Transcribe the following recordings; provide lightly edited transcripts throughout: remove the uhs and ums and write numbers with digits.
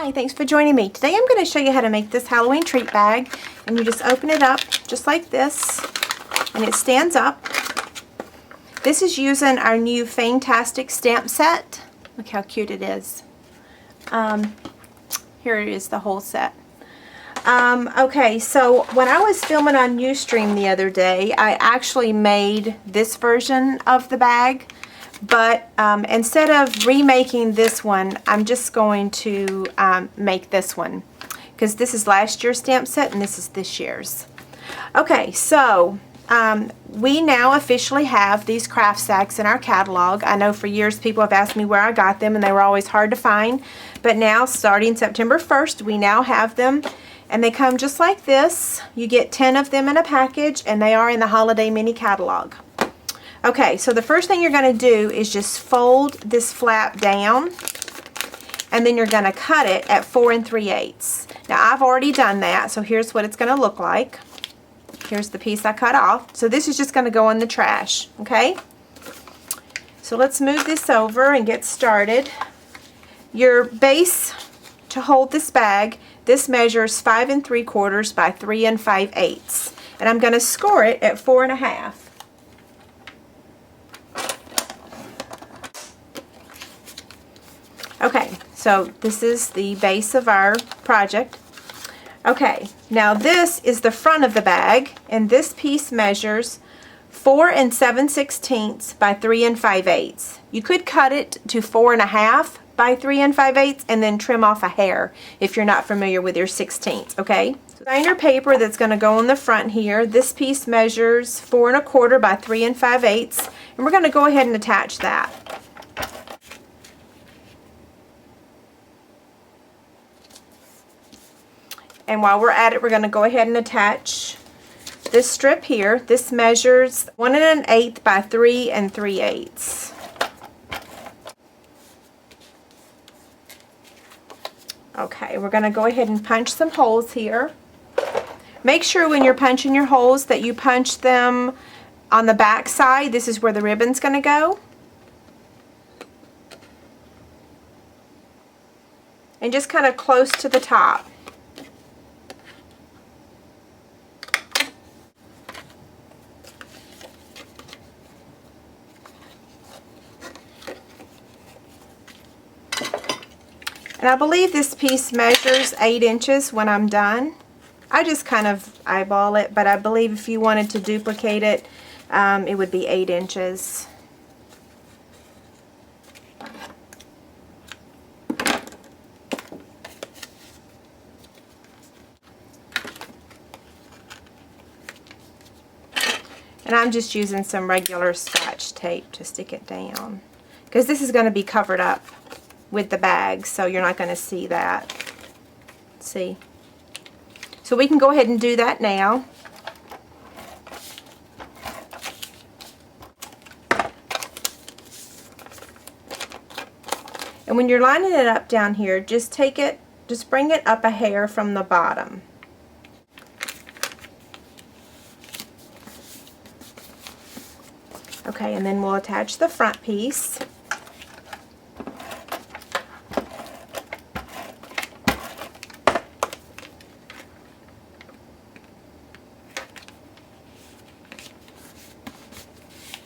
Hi, thanks for joining me. Today I'm going to show you how to make this Halloween treat bag, and you just open it up just like this and it stands up. This is using our new Fangtastic stamp set. Look how cute it is. Here it is, the whole set. Okay, so when I was filming on Ustream the other day, I actually made this version of the bag, but instead of remaking this one, I'm just going to make this one, because this is last year's stamp set and this is this year's. Okay, so we now officially have these craft sacks in our catalog. I know for years people have asked me where I got them and they were always hard to find, but now starting September 1st we now have them. And they come just like this. You get 10 of them in a package, and they are in the holiday mini catalog. Okay, so the first thing you're going to do is just fold this flap down, and then you're going to cut it at 4 3/8. Now I've already done that, so here's what it's going to look like. Here's the piece I cut off. So this is just going to go in the trash, okay? So let's move this over and get started. Your base to hold this bag, this measures 5 3/4 by 3 5/8, and I'm going to score it at 4 1/2. Okay, so this is the base of our project. Okay, now this is the front of the bag, and this piece measures 4 7/16 by 3 5/8. You could cut it to 4 1/2 by 3 5/8 and then trim off a hair if you're not familiar with your 16ths, okay? Designer paper that's going to go on the front here. This piece measures 4 1/4 by 3 5/8, and we're going to go ahead and attach that. And while we're at it, we're going to go ahead and attach this strip here. This measures 1 1/8 by 3 3/8. Okay, we're going to go ahead and punch some holes here. Make sure when you're punching your holes that you punch them on the back side. This is where the ribbon's going to go. And just kind of close to the top. And I believe this piece measures 8 inches when I'm done. I just kind of eyeball it, but I believe if you wanted to duplicate it, it would be 8 inches. And I'm just using some regular Scotch tape to stick it down, because this is going to be covered up with the bag, so you're not going to see that. See? So we can go ahead and do that now. And when you're lining it up down here, just bring it up a hair from the bottom. Okay, and then we'll attach the front piece.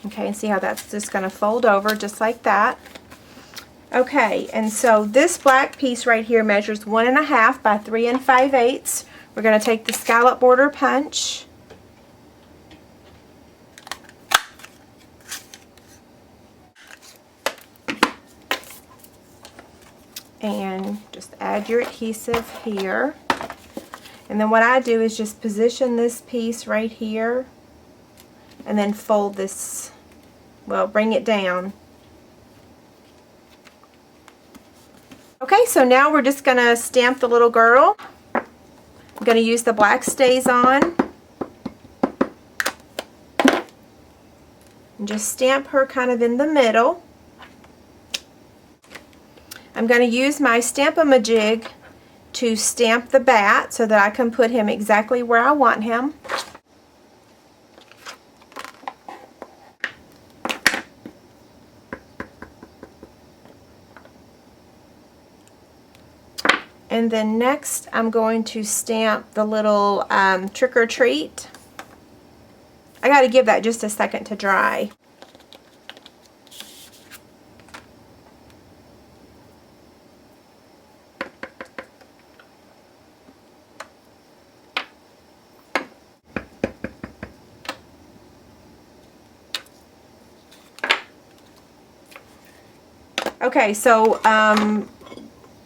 Okay, and see how that's just going to fold over just like that. Okay, and so this black piece right here measures 1 1/2 by 3 5/8. We're going to take the scallop border punch and just add your adhesive here. And then what I do is just position this piece right here and then fold this. Well, bring it down. Okay, so now we're just going to stamp the little girl. I'm going to use the black StazOn and just stamp her kind of in the middle. I'm going to use my Stamp-A-Majig to stamp the bat so that I can put him exactly where I want him. And then next I'm going to stamp the little trick or treat. I got to give that just a second to dry. Okay, so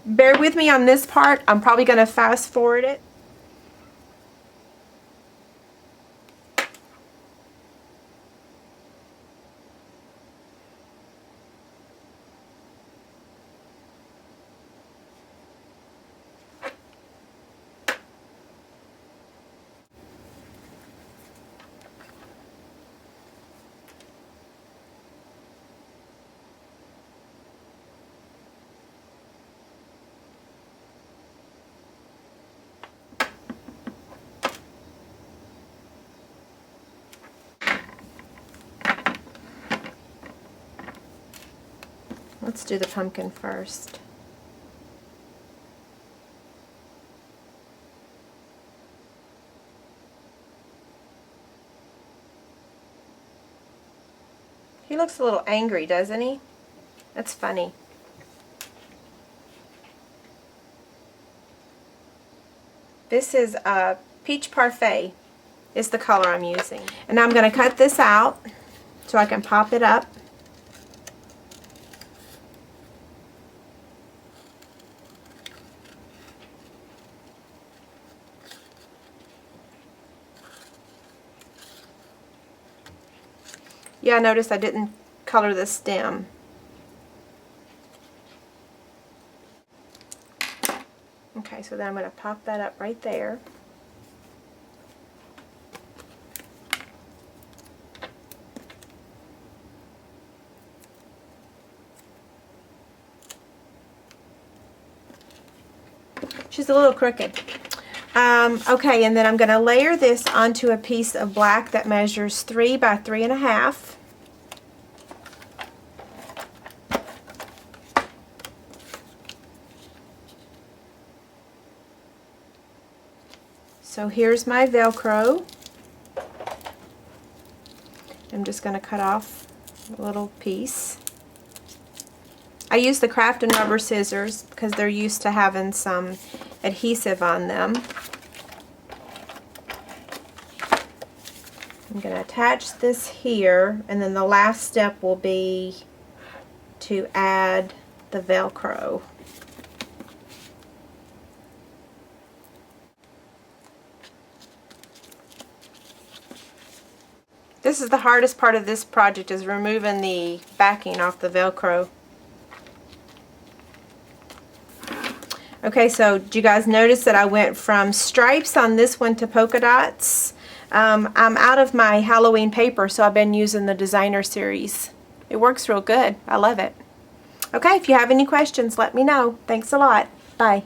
bear with me on this part. I'm probably going to fast forward it. Let's do the pumpkin first. He looks a little angry, doesn't he? That's funny. This is Peach Parfait is the color I'm using. And I'm going to cut this out so I can pop it up. Yeah, notice I didn't color the stem. Okay, so then I'm going to pop that up right there. She's a little crooked. Okay, and then I'm going to layer this onto a piece of black that measures 3 by 3.5. So here's my Velcro. I'm just going to cut off a little piece. I use the craft and rubber scissors because they're used to having some adhesive on them. I'm going to attach this here, and then the last step will be to add the Velcro. This is the hardest part of this project, is removing the backing off the Velcro. Okay, so did you guys notice that I went from stripes on this one to polka dots? I'm out of my Halloween paper, so I've been using the designer series. It works real good. I love it. Okay, if you have any questions, let me know. Thanks a lot. Bye.